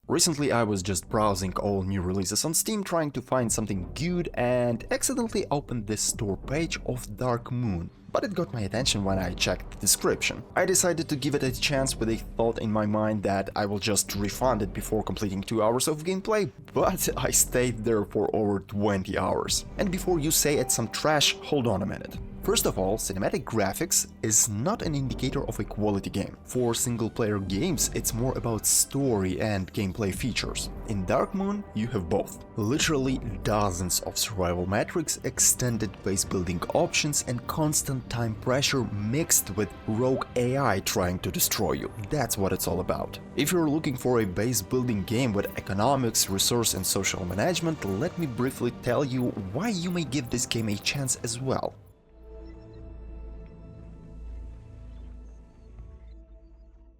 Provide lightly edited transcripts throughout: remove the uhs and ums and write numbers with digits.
Recently I was just browsing all new releases on Steam trying to find something good and accidentally opened the store page of Darkmoon. But it got my attention when I checked the description. I decided to give it a chance with a thought in my mind that I will just refund it before completing 2 hours of gameplay, but I stayed there for over 20 hours. And before you say it's some trash, hold on a minute. First of all, cinematic graphics is not an indicator of a quality game. For single-player games, it's more about story and gameplay features. In Darkmoon, you have both. Literally dozens of survival metrics, extended base building options, and constant time pressure mixed with rogue AI trying to destroy you. That's what it's all about. If you're looking for a base building game with economics, resource and social management, let me briefly tell you why you may give this game a chance as well.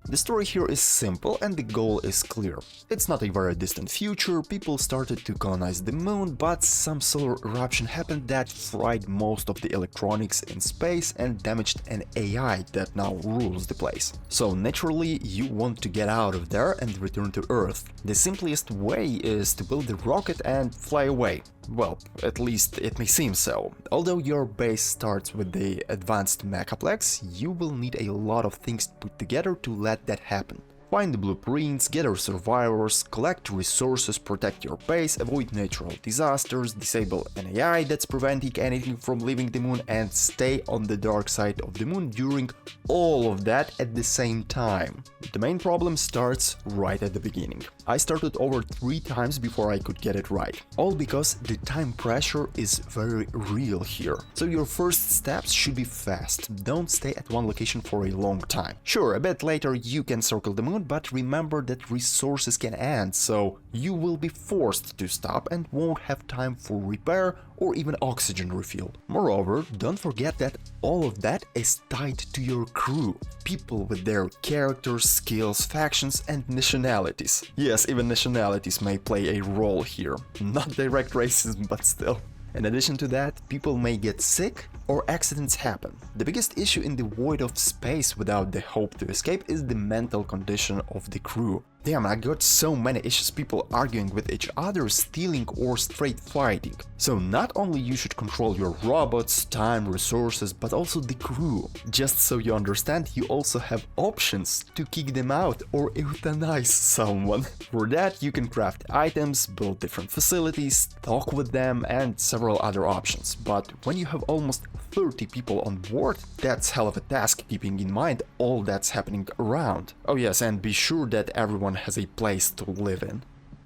The story here is simple and the goal is clear. It's not a very distant future, people started to colonize the moon, but some solar eruption happened that fried most of the electronics in space and damaged an AI that now rules the place. So naturally, you want to get out of there and return to Earth. The simplest way is to build a rocket and fly away. Well, at least it may seem so. Although your base starts with the advanced mechaplex, you will need a lot of things put together to let that happen. Find the blueprints, gather survivors, collect resources, protect your base, avoid natural disasters, disable an AI that's preventing anything from leaving the moon, and stay on the dark side of the moon during all of that at the same time. The main problem starts right at the beginning. I started over 3 times before I could get it right. All because the time pressure is very real here. So your first steps should be fast. Don't stay at one location for a long time. Sure, a bit later you can circle the moon, but remember that resources can end, so you will be forced to stop and won't have time for repair or even oxygen refill. Moreover, don't forget that all of that is tied to your crew. People with their characters, skills, factions and nationalities. Yes, even nationalities may play a role here. Not direct racism, but still. In addition to that, people may get sick or accidents happen. The biggest issue in the void of space without the hope to escape is the mental condition of the crew. Damn, I got so many issues, people arguing with each other, stealing or straight fighting. So not only you should control your robots, time, resources, but also the crew. Just so you understand, you also have options to kick them out or euthanize someone. For that you can craft items, build different facilities, talk with them and several other options. But when you have almost 30 people on board, that's hell of a task, keeping in mind all that's happening around. Oh yes, and be sure that everyone has a place to live in.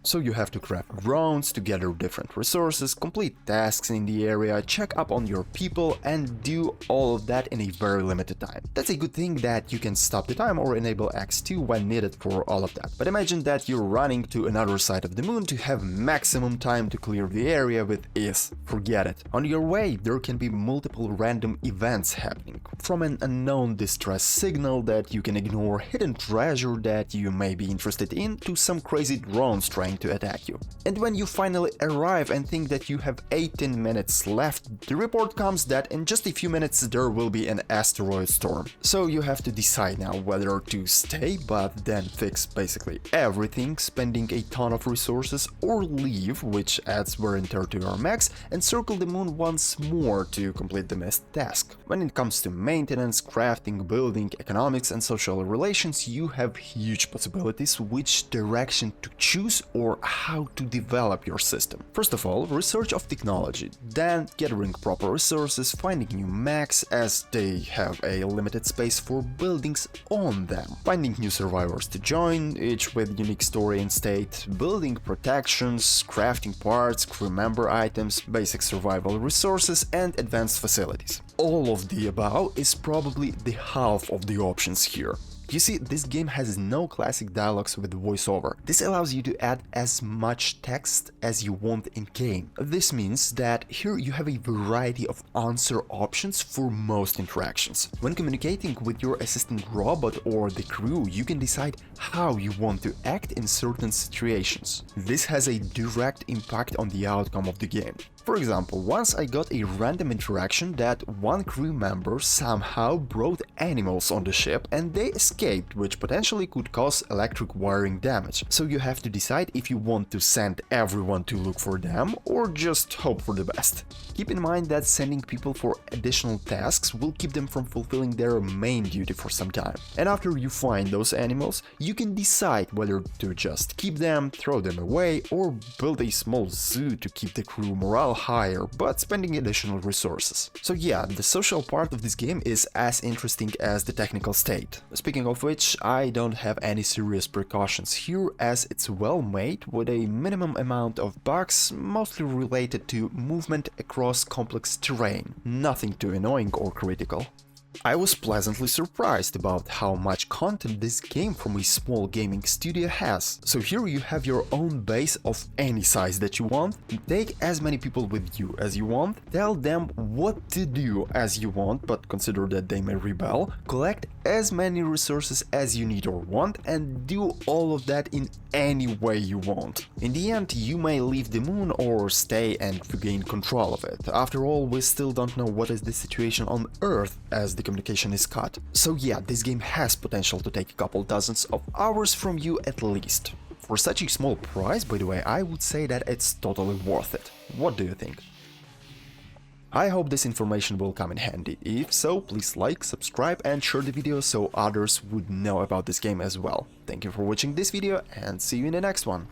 So you have to craft drones to gather different resources, complete tasks in the area, check up on your people and do all of that in a very limited time. That's a good thing that you can stop the time or enable X2 when needed for all of that. But imagine that you're running to another side of the moon to have maximum time to clear the area with ease. Forget it. On your way there can be multiple random events happening. From an unknown distress signal that you can ignore, hidden treasure that you may be interested in, to some crazy drones trying to attack you. And when you finally arrive and think that you have 18 minutes left, the report comes that in just a few minutes there will be an asteroid storm. So you have to decide now whether to stay but then fix basically everything, spending a ton of resources, or leave, which adds wear and tear to your mechs, and circle the moon once more to complete the missed task. When it comes to maintenance, crafting, building, economics and social relations, you have huge possibilities which direction to choose or how to develop your system. First of all, research of technology, then gathering proper resources, finding new mechs as they have a limited space for buildings on them, finding new survivors to join, each with unique story and state, building protections, crafting parts, crew member items, basic survival resources and advanced facilities. All of the above is probably the half of the options here. You see, this game has no classic dialogues with voiceover. This allows you to add as much text as you want in-game. This means that here you have a variety of answer options for most interactions. When communicating with your assistant robot or the crew, you can decide how you want to act in certain situations. This has a direct impact on the outcome of the game. For example, once I got a random interaction that one crew member somehow brought animals on the ship and they escaped, which potentially could cause electric wiring damage. So you have to decide if you want to send everyone to look for them or just hope for the best. Keep in mind that sending people for additional tasks will keep them from fulfilling their main duty for some time. And after you find those animals, you can decide whether to just keep them, throw them away, or build a small zoo to keep the crew morale higher, but spending additional resources. So yeah, the social part of this game is as interesting as the technical state. Speaking of which, I don't have any serious precautions here as it's well made with a minimum amount of bugs, mostly related to movement across complex terrain, nothing too annoying or critical. I was pleasantly surprised about how much content this game from a small gaming studio has. So here you have your own base of any size that you want, take as many people with you as you want, tell them what to do as you want, but consider that they may rebel, collect as many resources as you need or want, and do all of that in any way you want. In the end, you may leave the moon or stay and regain control of it. After all, we still don't know what is the situation on Earth as the communication is cut. So yeah, this game has potential to take a couple dozens of hours from you at least. For such a small price, by the way, I would say that it's totally worth it. What do you think? I hope this information will come in handy. If so, please like, subscribe and share the video so others would know about this game as well. Thank you for watching this video and see you in the next one.